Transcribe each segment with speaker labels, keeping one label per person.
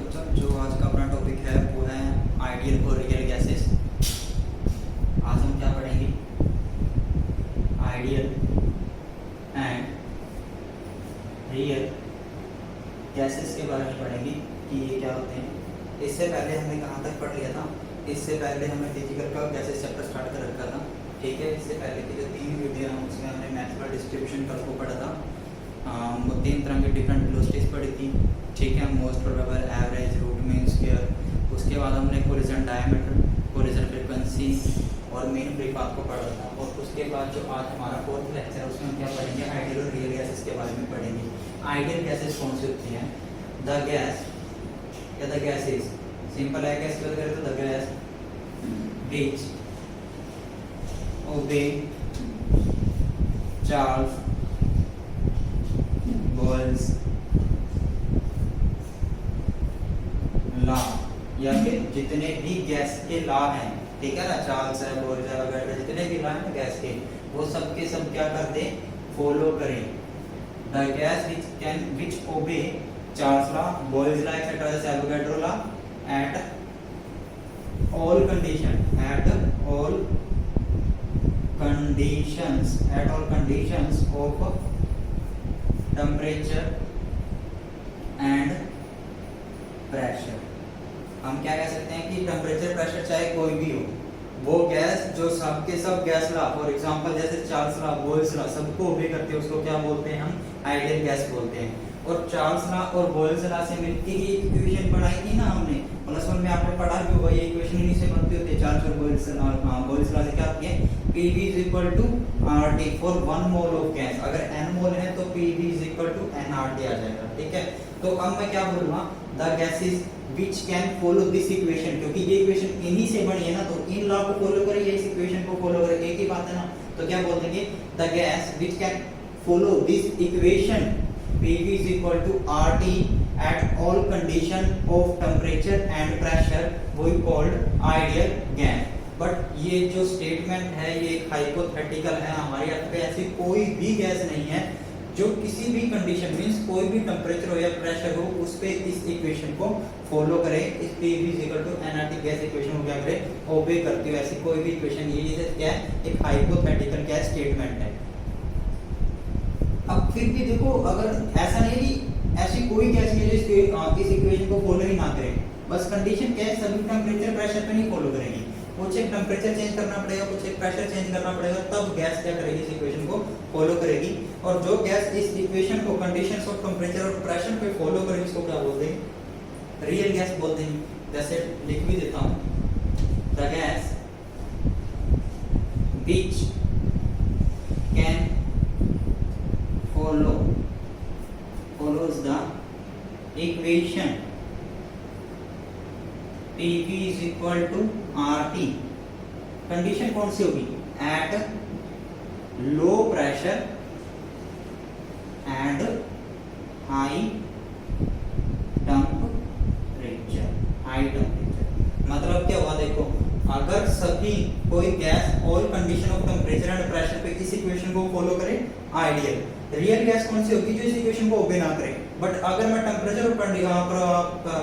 Speaker 1: बच्चों, जो आज का अपना टॉपिक है वो है आइडियल और रियल गैसेस। आज हम क्या पढ़ेंगे? आइडियल एंड रियल गैसेस के बारे में पढ़ेंगे कि ये क्या होते हैं। इससे पहले हमने कहाँ तक पढ़ लिया था? इससे पहले हमने फिजिकल का गैसेस चैप्टर स्टार्ट कर रखा था, ठीक है। इससे पहले की जो 3 वीडियो हैं उसमें हमने नेचुरल डिस्ट्रीब्यूशन का को पढ़ा था। 3 तरह की डिफरेंट वेलोसिटीज पढ़ी थी, ठीक है। Most probable, average, root mean square. उसके बाद हमने कोलिजन डायमीटर, कोलिजन फ्रीक्वेंसी और मेन ब्रेक पाथ को पढ़ा था। और उसके बाद जो आज हमारा 4th लेक्चर है उसमें हम क्या पढ़ेंगे? आइडियल और रियल गैसेस के बारे में पढ़ेंगे। आइडियल गैसेस कौन सी होती हैं? द गैस या द गैसेस, सिंपल है गैस की बात करें तो the gas which obey Charles Boyle's law, या फिर जितने भी गैस के लॉ हैं, ठीक है ना, चार्ल्स है, बोयल्स है वगैरह, जितने भी लॉ हैं गैस के, वो सब के सब क्या कर दें? फॉलो करें। The gas which obey Charles law, Boyle's law, etc. जैसे Avogadro law at all conditions of temperature and pressure। हम क्या कह सकते हैं कि टेम्परेचर प्रेशर चाहे कोई भी हो, वो गैस जो सब के सब गैस ला, फॉर एग्जांपल जैसे चार्ल्स ला, बॉयल्स ला, सबको ओबे करते हैं, उसको क्या बोलते हैं? हम आइडियल गैस बोलते हैं। और चार्ल्स ला और बॉयल्स ला से मिलकर ये इक्वेशन पढ़ाई थी ना हमने, प्लस वन में आपने पढ़ा भी होगा। ये इक्वेशन इन्हीं से बनती होती है, चार्ल्स और बॉयल्स ला से क्या आती है? PV = RT for 1 mole of gas. अगर n मोल है तो PV = nRT आ जाएगा, ठीक है। तो अब मैं क्या बोलूँगा? The gases which can follow this equation, क्योंकि ये इक्वेशन इन्हीं से बनी है ना, तो इन लॉ को फॉलो करें या इस इक्वेशन को फॉलो करें, एक ही बात है ना। तो क्या बोल देंगे? The gas which can follow this equation PV = RT at all condition of temperature and pressure we called ideal gas। But ये जो स्टेटमेंट है ये एक हाइपोथेटिकल है, हमारी अर्थ पे ऐसी कोई भी गैस नहीं है जो किसी भी कंडीशन मींस कोई भी टेम्परेचर हो या प्रेशर हो उस पे इस इक्वेशन को फॉलो करे। इस PV = nRT गैस इक्वेशन को क्या करे? ओबे करती हो। ऐसी कोई भी इक्वेशन, ये क्या है? एक हाइपोथेटिकल क्या स्टेटमेंट है। अब फिर भी देखो, अगर ऐसा नहीं है कि ऐसी कोई गैस नहीं है जो इस इक्वेशन को फॉलो ही ना करे, बस कंडीशन क्या है? सभी टेम्परेचर प्रेशर पे नहीं फॉलो करेंगी, कुछ एक टेम्परेचर चेंज करना पड़ेगा, कुछ एक प्रेशर चेंज करना पड़ेगा, तब गैस क्या करेगी? इस इक्वेशन को फॉलो करेगी। और जो गैस इस इक्वेशन को कंडीशंस ऑफ टेम्परेचर और प्रेशर पे फॉलो करेगी उसको क्या बोलते हैं? रियल गैस बोलते हैं। जैसे लिख भी देता हूं, the gas which can follows the equation PV = RT। Condition कौन सी होगी? At low pressure and high temperature. मतलब क्या हुआ? देखो, अगर सभी कोई gas all condition of temperature and pressure पे इस इक्वेशन को फॉलो करे, आइडियल। रियल गैस कौन सी होगी? जो इस इक्वेशन को ओबे ना करे। बट अगर मैं टेम्परेचर और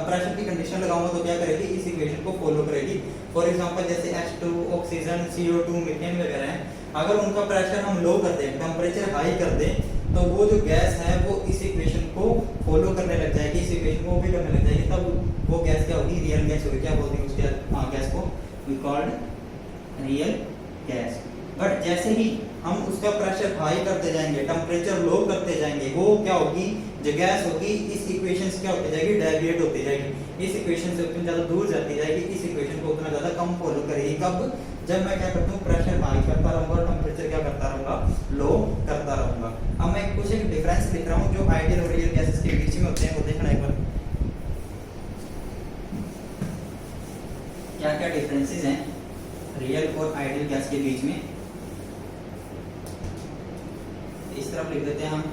Speaker 1: प्रेशर की कंडीशन लगाऊंगा तो क्या करेगी? इस इक्वेशन को फॉलो करेगी। फॉर एग्जांपल जैसे H2, ऑक्सीजन, CO2, मीथेन वगैरह हैं, अगर उनका प्रेशर हम लो कर दें, टेम्परेचर हाई कर दें, तो वो जो गैस है वो इस इक्वेशन को फॉलो करने लग जाएगी, इस इक्वेशन को ओबे करने लग जाएगी, तब वो गैस क्या होगी? रियल गैस होगी। क्या बोलते हैं उसके गैस को? We called real gas. But जैसे ही हम उसका प्रेशर हाई करते जाएंगे, टेम्परेचर लो करते जाएंगे, वो क्या होगी? जो गैस होगी इस इक्वेशन से क्या होती जाएगी? डेविएट होती जाएगी। इस इक्वेशन से उतनी ज्यादा दूर जाती जाएगी, इस इक्वेशन को उतना ज्यादा कम फॉलो करेगी। कब? जब मैं क्या करता हूँ? प्रेशर हाई करता रहूंगा, टेम्परेचर क्या करता रहूंगा? लो करता रहूंगा। अब मैं कुछ एक डिफरेंस लिख रहा हूँ जो आइडियल और रियल गैसेस के बीच में होते हैं, वो देखना एक बार क्या क्या डिफरेंसेस हैं रियल और आइडियल गैस के बीच में। इस तरफ लिख देते हैं हम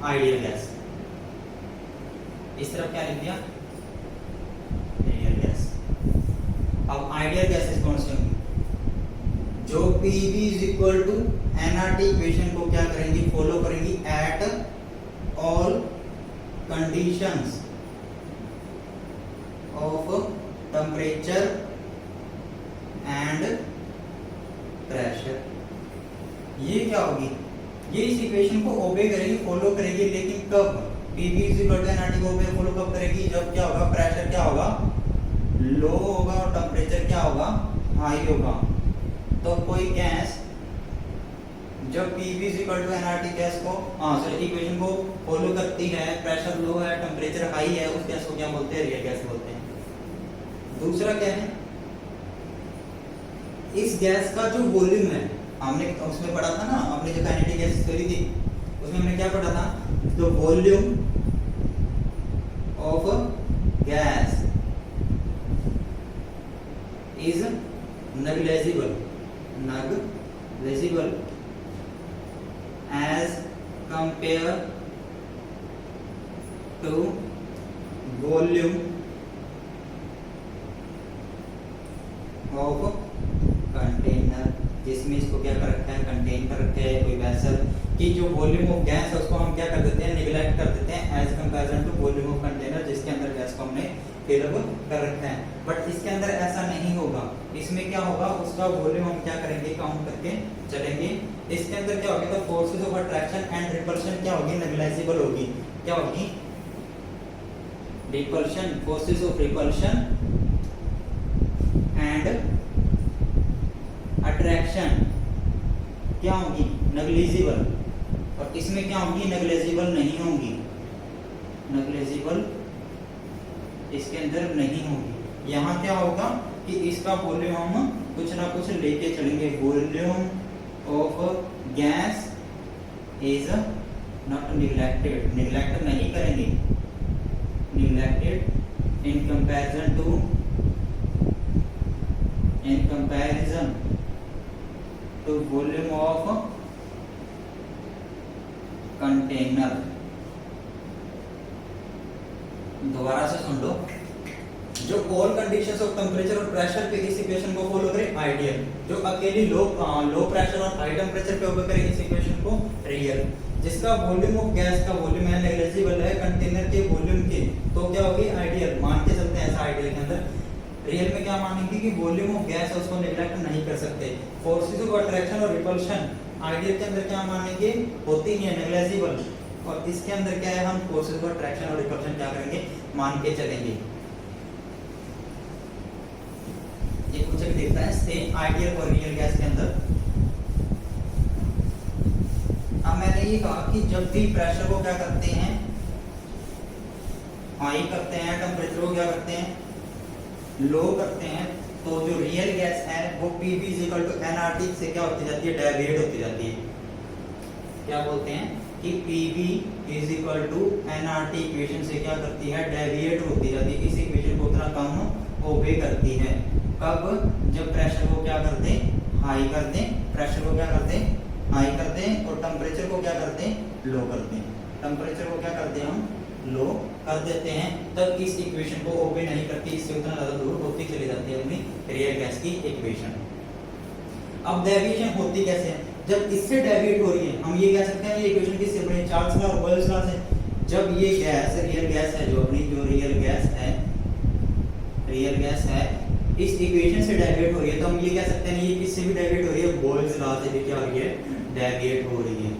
Speaker 1: आइडियल गैस, इस तरफ क्या लिख दिया? Real gas. अब आइडियल गैसेस कौन सी होंगी? जो PV = nRT इक्वेशन को क्या करेंगी? फॉलो करेंगी at all conditions of temperature and pressure. ये क्या होगी, ये इस इक्वेशन को ओबे करेगी, फॉलो करेगी, लेकिन कब? PV इक्वल टू nRT को ओबे फॉलो कब करेगी? जब क्या होगा, प्रेशर क्या होगा, लो होगा और टेम्परेचर क्या होगा, हाई होगा। तो कोई गैस जब PV equal to nRT gas को सॉरी इक्वेशन को फॉलो करती है, प्रेशर लो है, टेम्परेचर हाई है, उस गैस को क्या बोलते हैं, रियल गैस बोलते हैं। दूसरा क्या है, इस गैस का जो वॉल्यूम है, हमने उसमें पढ़ा था ना, आपने जो काइनेटिक गैसेस करी थी उसमें हमने क्या पढ़ा था, the volume of gas is negligible as compare to volume of container, जिसमें इसको क्या कर रखा है, कंटेन कर रखा है कोई वेसल की जो वॉल्यूम ऑफ गैस है उसको हम क्या कर देते हैं, निगलेक्ट कर देते हैं as comparison to volume of container जिसके अंदर गैस को हमने फिल अप कर रखा है। बट इसके अंदर ऐसा नहीं होगा, इसमें क्या होगा, उसका वॉल्यूम हम क्या करेंगे, काउंट करके चलेंगे। इसके अंदर क्या होगा, तो forces of attraction and repulsion क्या होगी, नेग्लिजिबल होगी। क्या होगी, repulsion, forces of repulsion and attraction क्या होगी, नेग्लिजिबल। और इसमें क्या होगी, नेग्लिजिबल नहीं होंगी, नेग्लिजिबल इसके अंदर नहीं होगी। यहाँ क्या होगा कि इसका वॉल्यूम हम कुछ ना कुछ लेके चलेंगे, volume of gas is not neglected, neglect नहीं करेंगे, neglected in comparison to volume of container. दोबारा से सुन लो, जो ऑल कंडीशंस ऑफ टेम्परेचर और प्रेशर पे इस इक्वेशन को फॉलो करे आइडियल, जो अकेली लो प्रेशर और हाई टेम्परेचर पे ओबे करे इस इक्वेशन को रियल। जिसका वॉल्यूम ऑफ गैस का वॉल्यूम है नेग्लिजिबल है कंटेनर के वॉल्यूम के, तो क्या होगी, आइडियल मान के चलते हैं ऐसा आइडियल के अंदर। रियल में क्या मानेंगे कि वॉल्यूम ऑफ गैस है उसको नेग्लेक्ट नहीं कर सकते। फोर्सेस ऑफ अट्रैक्शन और रिपल्शन आइडियल के अंदर क्या मानेंगे, होती नहीं है, नेग्लिजिबल। और इसके अंदर क्या है, हम फोर्सेस ऑफ अट्रैक्शन और रिपल्शन क्या करेंगे, मान के चलेंगे। ये कुछ भी देखता है सेम आइडियल और रियल गैस के अंदर। अब मैंने ये कहा कि जब भी प्रेशर को क्या करते हैं, हाई करते हैं, टेम्परेचर को क्या करते हैं, लो करते हैं, तो जो रियल गैस है वो PV इक्वल टू nRT से क्या होती जाती है, डेविएट होती जाती है। क्या बोलते हैं कि PV is equal to nRT equation से क्या करती है, डेविएट होती जाती है। इस इक्वेशन को उतना कम ओबे करती है। कब, जब प्रेशर को क्या कर दें, हाई कर दें, प्रेशर को क्या कर दें, हाई कर दें, और टेम्परेचर को क्या कर दें, लो कर दें। टेम्परेचर को क्या करते हैं, हम लो कर देते हैं, तब इस इक्वेशन को ओबे नहीं करती, इससे उतना ज्यादा दूर होती चली जाती है अपनी रियल गैस की इक्वेशन। अब डेविएशन होती कैसे है, जब इससे डेविएट हो रही है, हम ये कह सकते हैं ये इक्वेशन किससे बनी है, चार्ल्स लॉ और बॉयल्स लॉ से। जब ये गैस रियल गैस है, जो अपनी जो रियल गैस है इस इक्वेशन से डेविएट हो रही है, तो हम ये कह सकते हैं ये किससे भी डेविएट हो रही है, बॉयल्स लॉ से भी क्या हो रही है, डेविएट हो रही है।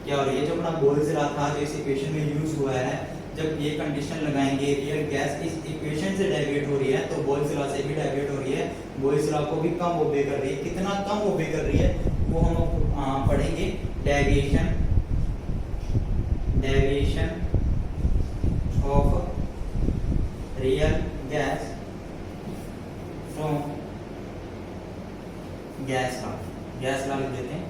Speaker 1: क्या हो रही है, जो अपना बॉयल्स लॉ था जो इस इक्वेशन में यूज हुआ है, जब ये कंडीशन लगाएंगे रियल गैस इस इक्वेशन से डेविएट हो रही है, तो बॉयल्स लॉ से भी डेविएट हो रही है। बॉयल्स लॉ को भी कम ओबे कर रही है, कितना कम ओबे कर रही है वो हम पढ़ेंगे। Deviation of real gas from gas law लिख देते हैं।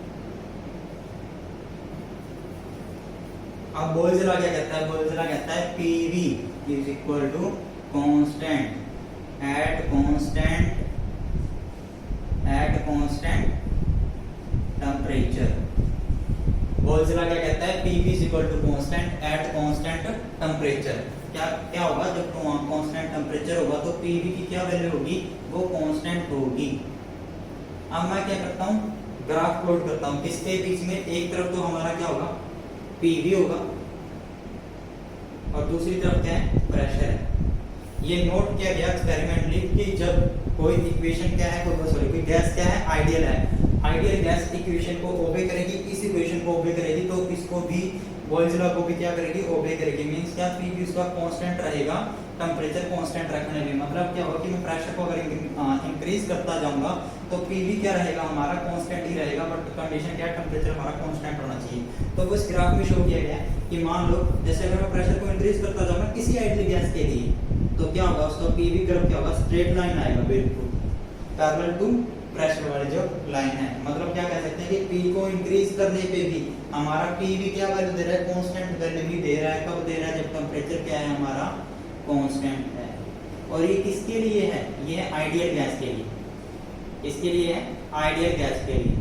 Speaker 1: अब बॉयल्स लॉ क्या कहता है, बॉयल्स लॉ कहता है PV is equal to constant at constant temperature. Boyle's law क्या कहता है, PV is equal to constant at constant temperature. क्या होगा, जब कांस्टेंट टेम्परेचर होगा तो PV की क्या वैल्यू होगी, वो कांस्टेंट होगी। अब मैं क्या करता हूँ, ग्राफ प्लॉट करता हूँ, किसके बीच में, एक तरफ तो हमारा क्या होगा, PV होगा, और दूसरी तरफ क्या है, प्रेशर है। ये नोट किया गया एक्सपेरिमेंटली कि जब कोई इक्वेशन क्या है, कोई गैस क्या है, आइडियल है, आइडियल गैस इक्वेशन को ओबे करेगी, इस इक्वेशन को ओबे करेगी, तो इसको भी बॉयल्स लॉ को भी क्या करेगी, ओबे करेगी। मींस क्या, पी भी उसका कांस्टेंट रहेगा, टेंपरेचर कांस्टेंट रखने में मतलब क्या होगा कि मैं प्रेशर को अगर इंक्रीज करता जाऊंगा तो पी भी क्या रहेगा, हमारा कांस्टेंट ही रहेगा, बट कंडीशन क्या है, टेंपरेचर हमारा कांस्टेंट होना चाहिए। तो वो इस ग्राफ में शो किया गया है कि मान लो जैसे अगर मैं प्रेशर को इंक्रीज करता जाऊंगा किसी आइडियल गैस के लिए, तो क्या होगा, उसका पी भी कर्व क्या होगा, स्ट्रेट लाइन आएगा बिल्कुल पैरेलल टू प्रेशर वाली जो लाइन है। मतलब क्या कह सकते हैं कि पी को इंक्रीज करने पे भी हमारा पी भी क्या वैल्यू दे रहा है, कांस्टेंट वैल्यू भी दे रहा है। कब दे रहा है, जब टेंपरेचर क्या है हमारा कांस्टेंट है। और ये किसके लिए है, ये आइडियल गैस के लिए, इसके लिए है आइडियल गैस के लिए।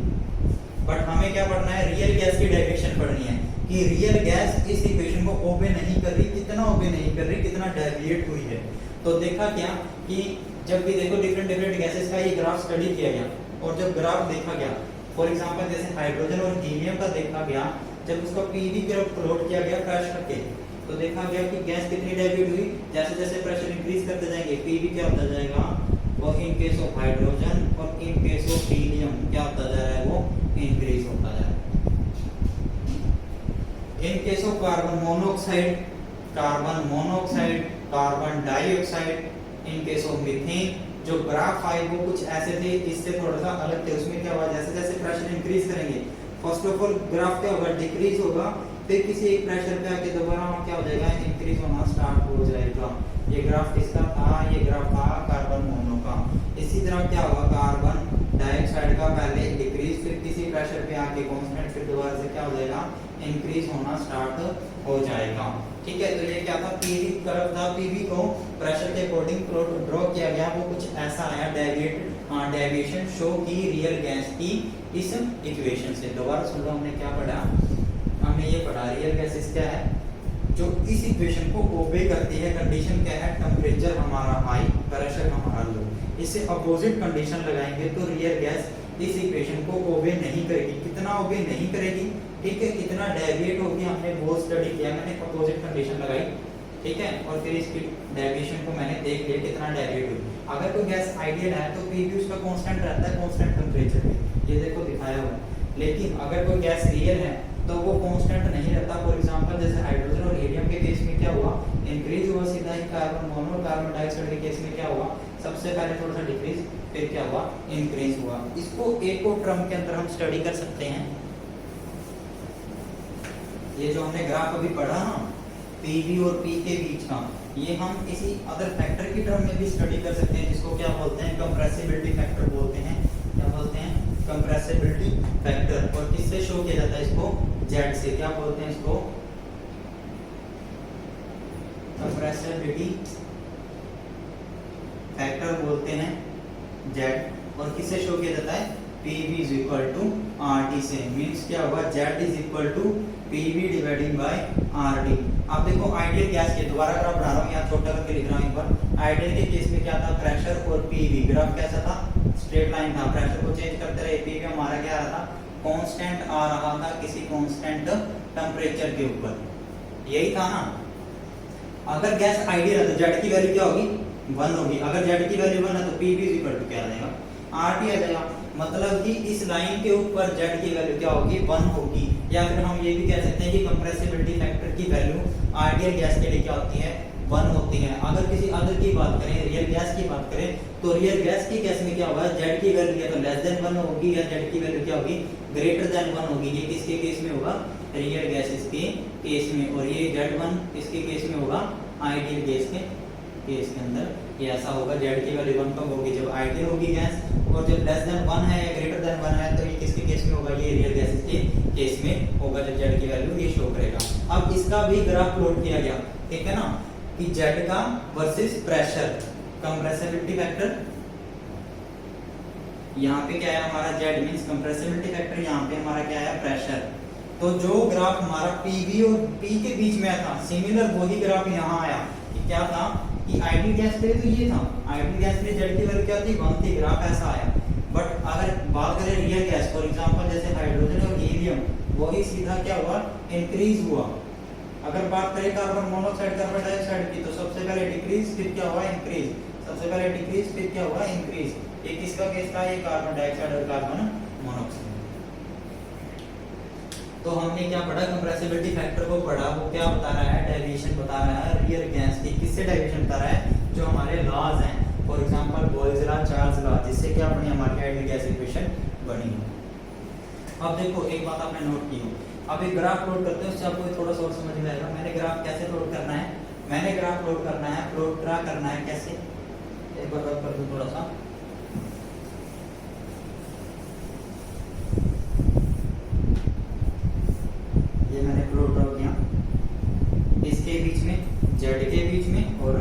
Speaker 1: बट हमें क्या पढ़ना है, रियल गैस की डेफिनेशन पढ़नी है कि रियल गैस इस इक्वेशन को ओबे नहीं कर रही, कितना ओबे नहीं कर रही, कितना डेविएट हुई है। तो देखा क्या कि जब भी देखो डिफरेंट गैसेस का ये ग्राफ स्टडी किया गया, और जब ग्राफ देखा गया, फॉर एग्जांपल जैसे हाइड्रोजन और हीलियम का देखा गया, जब उसका पीवी कर्व प्लॉट किया गया प्रेशर के, तो देखा गया कि गैस कितनी डेविएट हुई, जैसे जैसे प्रेशर इंक्रीज करते जाएंगे पीवी क्या होता जाएगा, और इन केस ऑफ हाइड्रोजन और इन केस ऑफ हीलियम क्या होता जा रहा है, वो इंक्रीज होता जा रहा है। In case of carbon monoxide, carbon dioxide, in case of methane, जो ग्राफ आए वो कुछ ऐसे थे, इससे थोड़ा सा अलग थे। उसमें क्या हुआ, जैसे जैसे प्रेशर इंक्रीज करेंगे, फर्स्ट ऑफ ऑल ग्राफ क्या होगा, डिक्रीज होगा, फिर किसी एक प्रेशर पे आके दोबारा क्या हो जाएगा, इंक्रीज होना स्टार्ट हो जाएगा। ये ग्राफ किसका था, ये ग्राफ था कार्बन मोनो का। इसी तरह क्या होगा, कार्बन डाइऑक्साइड का पहले डिक्रीज, फिर किसी प्रेशर पे आके कांस्टेंट, फिर दोबारा से क्या हो जाएगा, इंक्रीज होना स्टार्ट हो जाएगा। ठीक है, तो ये क्या था, पीवी कर्व था, पीवी को प्रेशर के अकॉर्डिंग प्लॉट ड्रॉ किया गया, वो कुछ ऐसा आया, डेविएशन शो की रियल गैस की इस इक्वेशन से। दोबारा सुन लो, हमने क्या पढ़ा, हमने ये पढ़ा रियल गैसेस क्या है, जो इस इक्वेशन को ओबे करती है। कंडीशन क्या है, टेंपरेचर हमारा हाई, प्रेशर हमारा लो। इससे अपोजिट कंडीशन लगाएंगे तो रियल गैस इस इक्वेशन को ओबे नहीं करेगी। कितना ओबे नहीं करेगी, ठीक है, कितना डेविएट होगी, हमने वो स्टडी किया, मैंने अपोजिट कंडीशन लगाई, ठीक है, और फिर इसकी डेविएशन को मैंने देख लिया कितना डेविएट हुई। अगर कोई गैस आइडियल है तो पी भी उसका कांस्टेंट रहता है, कांस्टेंट टेंपरेचर पे, ये देखो दिखाया हुआ है। लेकिन अगर कोई गैस रियल है तो वो कांस्टेंट नहीं रहता। फॉर एग्जांपल जैसे हाइड्रोजन और हीलियम के केस में क्या हुआ, इंक्रीज हुआ सीधा ही, कार्बन मोनो और कार्बन डाइऑक्साइड के केस में क्या हुआ, सबसे पहले थोड़ा सा डिक्रीज, फिर क्या हुआ, इंक्रीज हुआ। इसको एक और टर्म के अंदर हम स्टडी कर सकते हैं। ये जो हमने ग्राफ अभी पढ़ा ना, पीवी और पी के बीच का, ये हम किसी अदर फैक्टर की टर्म में भी स्टडी कर सकते हैं, जिसको क्या बोलते हैं, कंप्रेसिबिलिटी फैक्टर बोलते हैं। क्या बोलते हैं, कंप्रेसिबिलिटी फैक्टर। और किससे शो किया जाता है इसको, जेड से। क्या बोलते हैं इसको, कंप्रेसिबिलिटी फैक्टर बोलते हैं, जेड। और किससे शो किया जाता है, PV is equal to RT से। मींस क्या होगा, Z is equal to PV divided by RT। अब देखो आइडियल गैस के, दोबारा ग्राफ बना रहा हूँ, यहाँ छोटा करके लिख रहा हूँ एक बार। आइडियल के केस में क्या था, प्रेशर और PV, ग्राफ कैसा था, स्ट्रेट लाइन था। प्रेशर को चेंज करते रहे, PV हमारा क्या आ रहा था, कांस्टेंट आ रहा था किसी कांस्टेंट टेम्परेचर के ऊपर, यही था ना। अगर गैस आइडियल है तो जेड की वैल्यू क्या होगी, 1 होगी। अगर जेड की वैल्यू 1 है तो PV is equal to क्या आ जाएगा, RT आ जाएगा। मतलब कि इस लाइन के ऊपर जेड की वैल्यू क्या होगी, 1 होगी। या फिर हम ये भी कह सकते हैं कि कंप्रेसिबिलिटी फैक्टर की वैल्यू आइडियल गैस के लिए क्या होती है, 1 होती है। अगर किसी अदर की बात करें, रियल गैस की बात करें, तो रियल गैस की केस में क्या होगा, जेड की वैल्यू या तो लेस देन 1 होगी, या जेड की वैल्यू क्या होगी, ग्रेटर देन 1 होगी। ये किसके केस में होगा, रियल गैसेस के केस में। और ये Z1 किसके केस में होगा, आइडियल गैस के केस के अंदर ये ऐसा होगा। जेड की वैल्यू 1 कब होगी, जब आइडियल होगी गैस। और जब लेस देन 1 है या ग्रेटर देन 1 है तो ये किसके केस में होगा, ये रियल गैसेस के केस में होगा, जब जेड की वैल्यू ये शो करेगा। अब इसका भी ग्राफ प्लॉट किया गया, ठीक है ना, कि जेड का वर्सेस प्रेशर, कंप्रेसिबिलिटी फैक्टर, यहाँ पे क्या है हमारा जेड मींस कंप्रेसिबिलिटी फैक्टर, यहाँ पे हमारा क्या है प्रेशर। तो जो ग्राफ हमारा पीवी और पी के बीच में आया था, सिमिलर वही ग्राफ यहाँ आया कि क्या था, कि आइडियल गैस पे तो ये था, आइडियल गैस पे जेड की वैल्यू क्या थी, 1 थी, ग्राफ ऐसा आया। बट अगर बात करें रियल गैस, फॉर एग्जांपल जैसे हाइड्रोजन और हीलियम, वही सीधा क्या हुआ, इंक्रीज हुआ, अगर बात करें कार्बन मोनोऑक्साइड कार्बन डाइऑक्साइड की, तो सबसे पहले डिक्रीज, फिर क्या हुआ इंक्रीज, सबसे पहले डिक्रीज फिर क्या हुआ इंक्रीज। ये किसका केस था, ये कार्बन डाइऑक्साइड और कार्बन मोनोऑक्साइड। तो हमने क्या पढ़ा, कंप्रेसिबिलिटी फैक्टर को पढ़ा, वो क्या बता रहा है, डेविएशन बता रहा है रियल गैस की। किससे डेविएशन बता रहा है, जो हमारे लॉज हैं, for example Boyle's law, Charles law, जिससे क्या बनी हमारी आइडियल गैस इक्वेशन बनी। अब देखो एक बात आपने नोट की हो, अब एक ग्राफ प्लॉट करते हैं, उससे आपको थोड़ा सा और समझ में आएगा। मैंने ग्राफ कैसे प्लॉट करना है, मैंने ग्राफ प्लॉट करना है, प्लॉट ड्रा करना है कैसे, एक बार रब कर दूं थोड़ा सा। ये मैंने प्लॉट ड्रा किया, इसके बीच में, जेड के बीच में और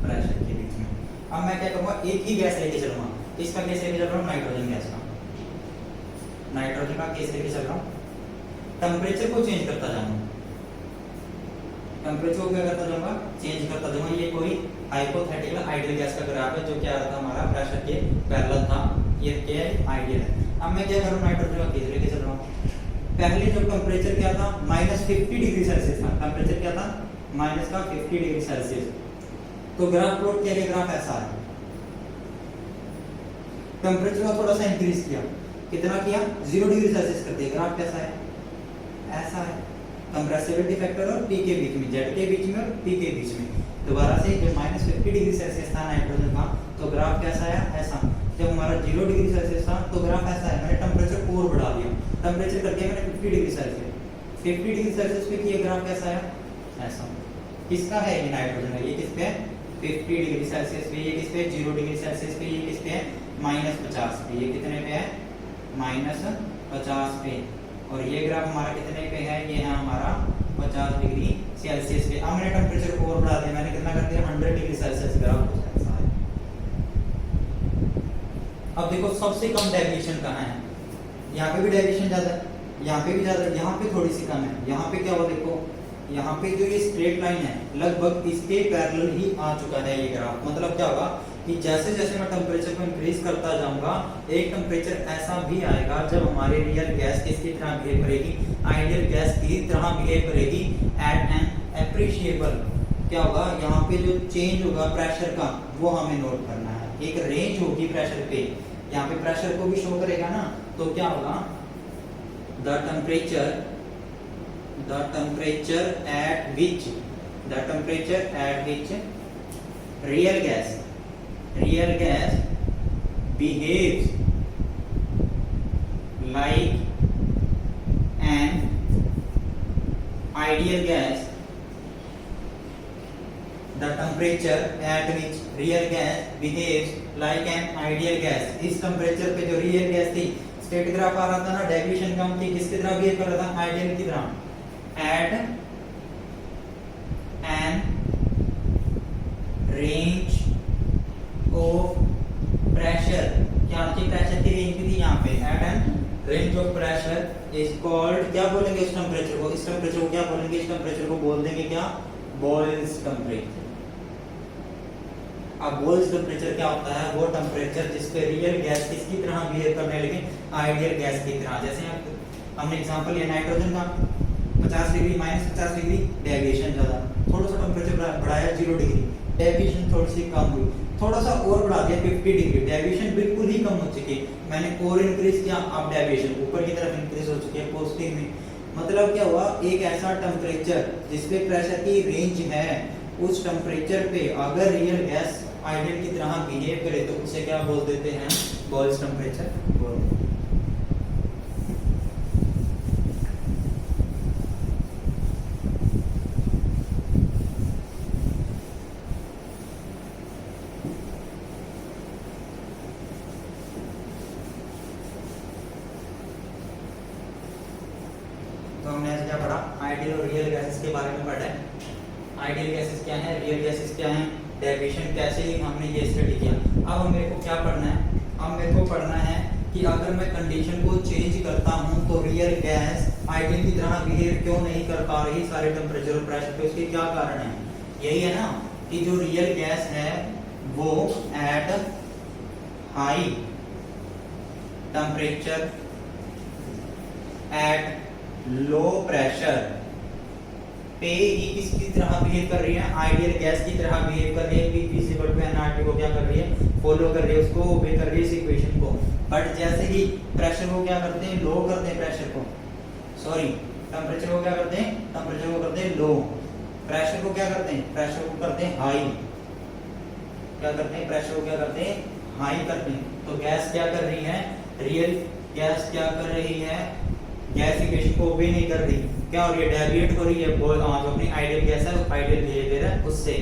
Speaker 1: प्रेशर के बीच में। अब मैं क्या करूंगा, एक ही गैस लेके चलूंगा। इसका केस लेके चल रहा हूँ नाइट्रोजन गैस का, नाइट्रोजन का केस लेके चल रहा हूँ। टेम्परेचर को चेंज करता जाऊंगा, टेम्परेचर को क्या करता जाऊंगा, चेंज करता जाऊंगा। ये कोई हाइपोथेटिकल आइडियल गैस का ग्राफ है, जो क्या रहा था हमारा प्रेशर के पैरेलल था। ये क्या है, आइडियल है। अब मैं क्या करूँ, नाइट्रोजन का केस लेके चल रहा हूँ। पहले जब टेम्परेचर क्या था, -50 डिग्री सेल्सियस था, टेम्परेचर क्या था, -50 डिग्री सेल्सियस। तो ग्राफ प्लॉट किया गया, ग्राफ ऐसा है। टेम्परेचर को थोड़ा सा इंक्रीज किया, कितना किया, 0 डिग्री सेल्सियस कर दिया। ग्राफ कैसा है, ऐसा है। कंप्रेसिबिलिटी फैक्टर और पी के बीच में, जेड के बीच में और पी के बीच में। दोबारा से जब -50 डिग्री सेल्सियस था नाइट्रोजन का, तो ग्राफ कैसा आया, ऐसा। जब हमारा 0 डिग्री सेल्सियस था, तो ग्राफ ऐसा है। मैंने टेम्परेचर को और बढ़ा दिया, टेम्परेचर कर दिया मैंने 50 डिग्री सेल्सियस। 50 डिग्री सेल्सियस पे किया, ग्राफ कैसा आया, ऐसा। किसका है, ये नाइट्रोजन है। ये किस पे है, 50 डिग्री सेल्सियस पे। ये किस पे, 0 डिग्री सेल्सियस पे। ये किस पे है, -50 पे। ये कितने पे है, -50 पे। और ये ग्राफ हमारा कितने पे है, ये है हमारा 50 डिग्री सेल्सियस पे। अब मैंने टेम्परेचर को और बढ़ा दिया, मैंने कितना कर दिया, 100 डिग्री सेल्सियस। ग्राफ कुछ ऐसा है। अब देखो सबसे कम डेविएशन कहाँ है, यहाँ पे भी डेविएशन ज्यादा है, यहाँ पे भी ज्यादा है, यहाँ पे थोड़ी सी कम है। यहाँ पे क्या हुआ, देखो यहाँ पे जो ये स्ट्रेट लाइन है, लगभग इसके पैरेलल ही आ चुका है ये ग्राफ। मतलब क्या होगा कि जैसे जैसे मैं टेम्परेचर को इंक्रीज करता जाऊंगा, एक टेम्परेचर ऐसा भी आएगा जब हमारी रियल गैस किसकी तरह बिहेव करेगी, आइडियल गैस की तरह बिहेव करेगी एट एन एप्रिशिएबल। क्या होगा, यहाँ पे जो चेंज होगा प्रेशर का, वो हमें नोट करना है। एक रेंज होगी प्रेशर पे, यहाँ पे प्रेशर को भी शो करेगा ना। तो क्या होगा, the temperature at which real gas behaves like an ideal gas. The temperature at which real gas behaves like an ideal gas. इस टेम्परेचर पे जो रियल गैस थी, स्टेट ग्राफ आ रहा था ना, डेविएशन कम थी, किसकी तरह बिहेव कर रहा था, आइडियल की तरह। At an range of pressure, क्या थी, प्रेशर की रेंज भी थी यहाँ पे। At an range of pressure is called, क्या बोलेंगे इस टेम्परेचर को, इस टेम्परेचर को क्या बोलेंगे, इस टेम्परेचर को बोल देंगे क्या, बॉयल्स टेम्परेचर। अब बॉयल्स टेम्परेचर क्या होता है, वो टेम्परेचर जिसपे रियल गैस किसकी तरह बिहेव करने लगे, आइडियल गैस की तरह। जैसे हमने एग्जांपल लिया नाइट्रोजन का, 50 डिग्री, -50 डिग्री, डेविएशन ज्यादा। थोड़ा सा टेम्परेचर बढ़ाया 0 डिग्री, डेविएशन थोड़ी सी कम हुई। थोड़ा सा और बढ़ा दिया 50 डिग्री, डेविएशन बिल्कुल ही कम हो चुकी है। मैंने और इंक्रीज किया, अब डेविएशन ऊपर की तरफ इंक्रीज हो चुकी है पॉजिटिव में। मतलब क्या हुआ, एक ऐसा टेम्परेचर जिसपे प्रेशर की रेंज है, उस टेम्परेचर पे अगर रियल गैस आइडियल की तरह बिहेव करे तो उसे क्या बोल देते हैं, बॉयल्स टेम्परेचर बोल देते हैं। हमने आज क्या पढ़ा, आइडियल और रियल गैसेस के बारे में पढ़ा है। आइडियल गैसेस क्या है, रियल गैसेस क्या है, डेविएशन कैसे, हमने ये स्टडी किया। अब मेरे को क्या पढ़ना है, अब मेरे को पढ़ना है कि अगर मैं कंडीशन को चेंज करता हूं तो रियल गैस आइडियल की तरह बिहेव क्यों नहीं कर पा रही सारे टेम्परेचर और प्रेशर पे, उसके क्या कारण है। यही है ना कि जो रियल गैस है वो at high temperature at low pressure पे ही किसकी तरह बिहेव कर रही है, आइडियल गैस की तरह बिहेव कर रही है। P इक्वल टू nRT को क्या कर रही है, फॉलो कर रही है, उसको ओबे कर रही है इस इक्वेशन को। बट जैसे ही प्रेशर को क्या करते हैं, लो करते हैं प्रेशर को, सॉरी टेम्परेचर को क्या करते हैं, टेम्परेचर को करते हैं लो, प्रेशर को क्या करते हैं, प्रेशर को करते हैं हाई। क्या करते हैं, प्रेशर को क्या करते हैं, हाई करते हैं। तो गैस क्या कर रही है, रियल गैस क्या कर रही है, गैस इक्वेशन को ओबे नहीं कर रही, क्या हो रही है, डेविएट हो रही है, जो अपनी आइडियल गैस है, आइडियल बिहेवियर है उससे।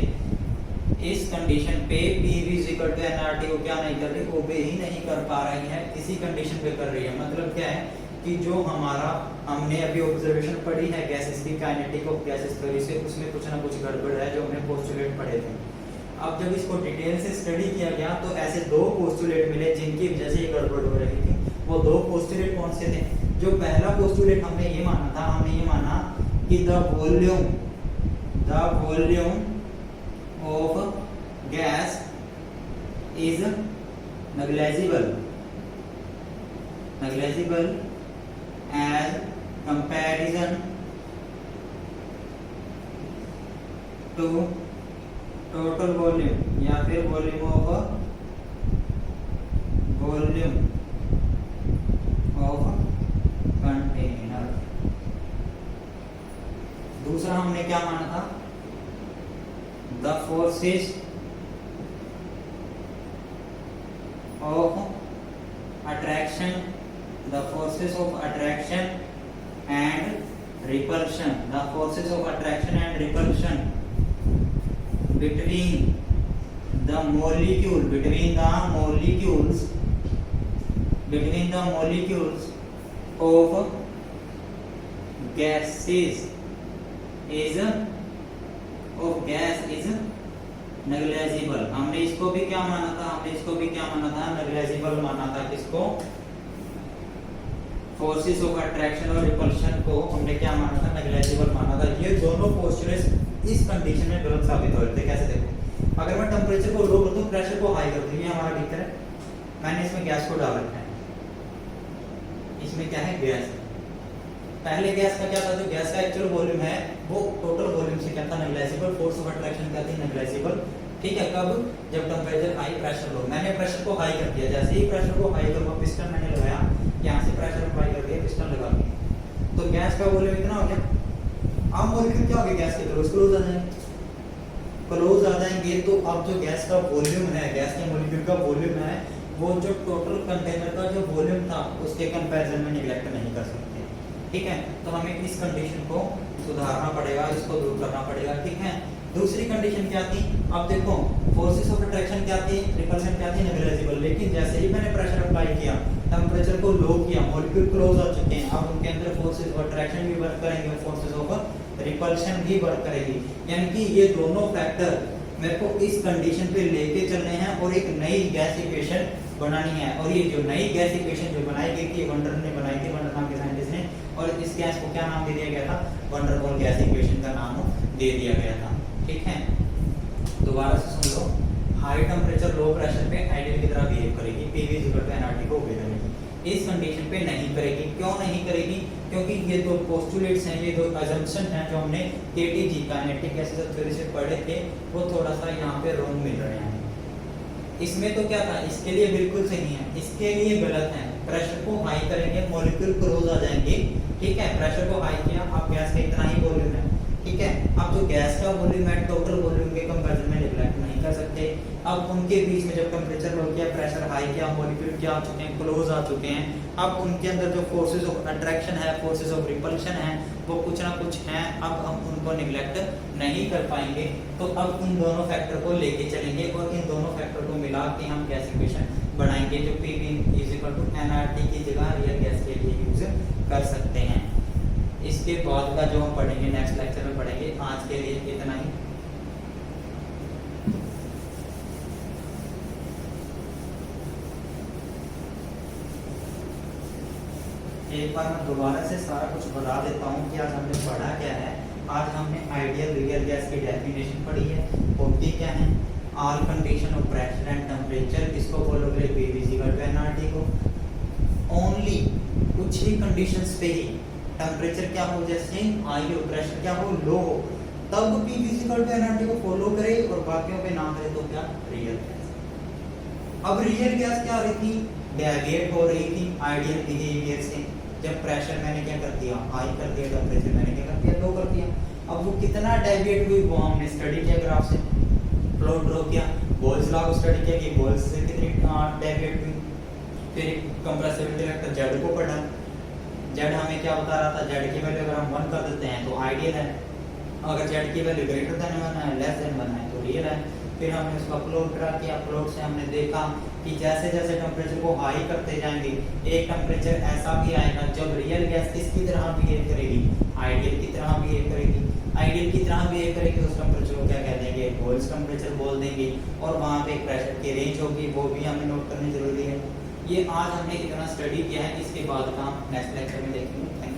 Speaker 1: इस कंडीशन पे PV इक्वल टू nRT को क्या नहीं कर रही, ओबे ही नहीं कर पा रही है, इसी कंडीशन पे कर रही है। मतलब क्या है कि जो हमारा हमने अभी ऑब्जर्वेशन पढ़ी है गैसेस की काइनेटिक ऑफ गैसेस थ्योरी से, उसमें कुछ ना कुछ गड़बड़ है जो हमने पोस्टुलेट पढ़े थे। अब जब इसको डिटेल से स्टडी किया गया तो ऐसे दो पोस्टुलेट मिले जिनकी वजह से ये गड़बड़ हो रही थी। वो दो पोस्टुलेट कौन से थे, जो पहला पोस्टुलेट हमने ये माना था, हमने ये माना कि the volume of gas is negligible as comparison to total volume या फिर volume of कंटेनर। दूसरा हमने क्या माना था, the forces of attraction and repulsion, between the molecules of gases is negligible। हमने इसको भी क्या माना था, negligible माना था। किसको, फोर्सेस ऑफ अट्रैक्शन और रिपल्शन को हमने क्या माना था, negligible माना था। ये दोनों पोस्टुलेट्स इस कंडीशन में गलत साबित हो रहे थे। कैसे, देखो अगर मैं टेम्परेचर को लो कर दूं, प्रेशर को हाई कर दूं, ये हमारा बीकर है, मैंने इसमें गैस को डाल रखा है, इसमें क्या है, गैस। पहले गैस का क्या था, जो गैस का एक्चुअल वॉल्यूम है वो टोटल वॉल्यूम से क्या था, नेग्लिजिबल। फोर्स ऑफ अट्रैक्शन क्या थी, नेग्लिजिबल। ठीक है, कब, जब टेम्परेचर हाई प्रेशर लो। मैंने प्रेशर को हाई कर दिया, जैसे ही प्रेशर को हाई करूंगा, पिस्टन मैंने लगाया, यहाँ से प्रेशर अप्लाई कर दिया, पिस्टन लगा दिया, तो गैस का वॉल्यूम इतना हो गया। अब मॉलिक्यूल क्या हो गया, गैस के क्लोज आ जाएंगे। तो अब जो गैस का वॉल्यूम है, गैस के मॉलिक्यूल का वॉल्यूम है, वो जो टोटल कंटेनर का जो वॉल्यूम था उसके कंपैरिजन में नेग्लेक्ट नहीं कर सकते। ठीक है, तो हमें इस कंडीशन को सुधारना पड़ेगा, इसको दूर करना पड़ेगा। ठीक है, दूसरी कंडीशन क्या थी, अब देखो फोर्सेस ऑफ अट्रैक्शन क्या थी, रिपल्शन क्या थी, नेग्लिजिबल। लेकिन जैसे ही मैंने प्रेशर अप्लाई किया, टेम्परेचर को लो किया, मॉलिक्यूल क्लोज आ चुके हैं, अब उनके अंदर फोर्सेस ऑफ अट्रैक्शन भी वर्क करेंगे, फोर्सेस ऑफ रिपल्शन भी वर्क करेगी। यानी कि ये दोनों फैक्टर मेरे को इस कंडीशन पे लेके चलने हैं और एक नई गैस इक्वेशन बनानी है। और ये जो नई गैस इक्वेशन जो बनाई गई थी, वंडर ने बनाई थी, वंडर नाम के साइंटिस्ट ने, और इस गैस को क्या नाम दे दिया गया था, वंडर बॉल गैस इक्वेशन का नाम दे दिया गया था। ठीक है, दोबारा से सुन लो, हाई टेम्परेचर लो प्रेशर पे आइडियल की तरह बिहेव करेगी, PV nRT को ओबे करेगी। इस कंडीशन पे नहीं करेगी। क्यों नहीं करेगी, क्योंकि ये दो पोस्टुलेट्स हैं, ये दो अजम्पशन हैं जो हमने KTG काइनेटिक गैसेस थ्योरी से पढ़े थे, वो थोड़ा सा यहाँ पे रॉन्ग मिल रहे हैं। इसमें तो क्या था, इसके लिए बिल्कुल सही है, इसके लिए गलत है। प्रेशर को हाई करेंगे, मॉलिक्यूल क्लोज आ जाएंगे। ठीक है, प्रेशर को हाई किया, अब गैस का इतना ही वॉल्यूम है। ठीक है, अब जो गैस का वॉल्यूम है टोटल वॉल्यूम के कंपैरिजन में नेग्लेक्ट नहीं कर सकते। अब उनके बीच में जब टेम्परेचर लो किया, प्रेशर हाई किया, मॉलिक्यूल क्या आ चुके हैं, क्लोज आ चुके हैं। अब उनके अंदर जो फोर्सेस ऑफ अट्रैक्शन है, फोर्सेस ऑफ रिपल्शन है, वो कुछ ना कुछ हैं। अब हम उनको नेग्लेक्ट नहीं कर पाएंगे। तो अब इन दोनों फैक्टर को लेके चलेंगे और इन दोनों फैक्टर को मिला के हम गैस इक्वेशन बनाएंगे जो PV nRT की जगह रियल गैस के लिए यूज कर सकते हैं। इसके बाद का जो हम पढ़ेंगे नेक्स्ट लेक्चर में पढ़ेंगे। आज के लिए इतना ही। एक बार मैं दोबारा से सारा कुछ बता देता हूँ कि आज हमने पढ़ा क्या है। आज हमने आइडियल रियल गैस की डेफिनेशन पढ़ी है। होती क्या है, all condition of pressure and temperature, किसको फॉलो करे, PV nRT को। ओनली कुछ ही कंडीशंस पे ही टेम्परेचर क्या हो, जैसे हाई हो, प्रेशर क्या हो, लो हो, तब P फिजिकल टू एनर्जी को फॉलो करे और बाकियों पे ना करे तो क्या, रियल गैस। अब रियल गैस क्या हो रही थी, डेविएट हो रही थी आइडियल बिहेवियर से। जब प्रेशर मैंने क्या कर दिया, हाई कर दिया, टेम्परेचर मैंने क्या कर दिया, लो कर दिया। अब वो कितना डेविएट हुई वो हमने स्टडी किया, ग्राफ से प्लॉट ड्रॉ किया, बोल्स लॉ को स्टडी किया कि बोल्स से कितनी डेविएट हुई। फिर कंप्रेसिबिलिटी फैक्टर जेड को पढ़ा, जेड हमें क्या बता रहा था, जेड की वैल्यू अगर हम 1 कर देते हैं तो आइडियल है, अगर जेड की वैल्यू ग्रेटर देन 1 है, लेस देन 1 है तो रियल है। फिर हमने उसका प्लॉट ड्रा किया, प्लॉट से हमने देखा कि जैसे जैसे टेम्परेचर को हाई करते जाएंगे एक टेम्परेचर ऐसा भी आएगा जब रियल गैस किसकी तरह बिहेव करेगी, आइडियल की तरह बिहेव करेगी। आइडियल की तरह बिहेव करेगी उस टेम्परेचर को क्या कह देंगे, बोल्स टेम्परेचर बोल देंगे, और वहाँ पे प्रेशर की रेंज होगी वो भी हमें नोट करनी जरूरी है। ये आज हमने इतना स्टडी किया है, इसके बाद का नेक्स्ट लेक्चर में देखेंगे। Thank you.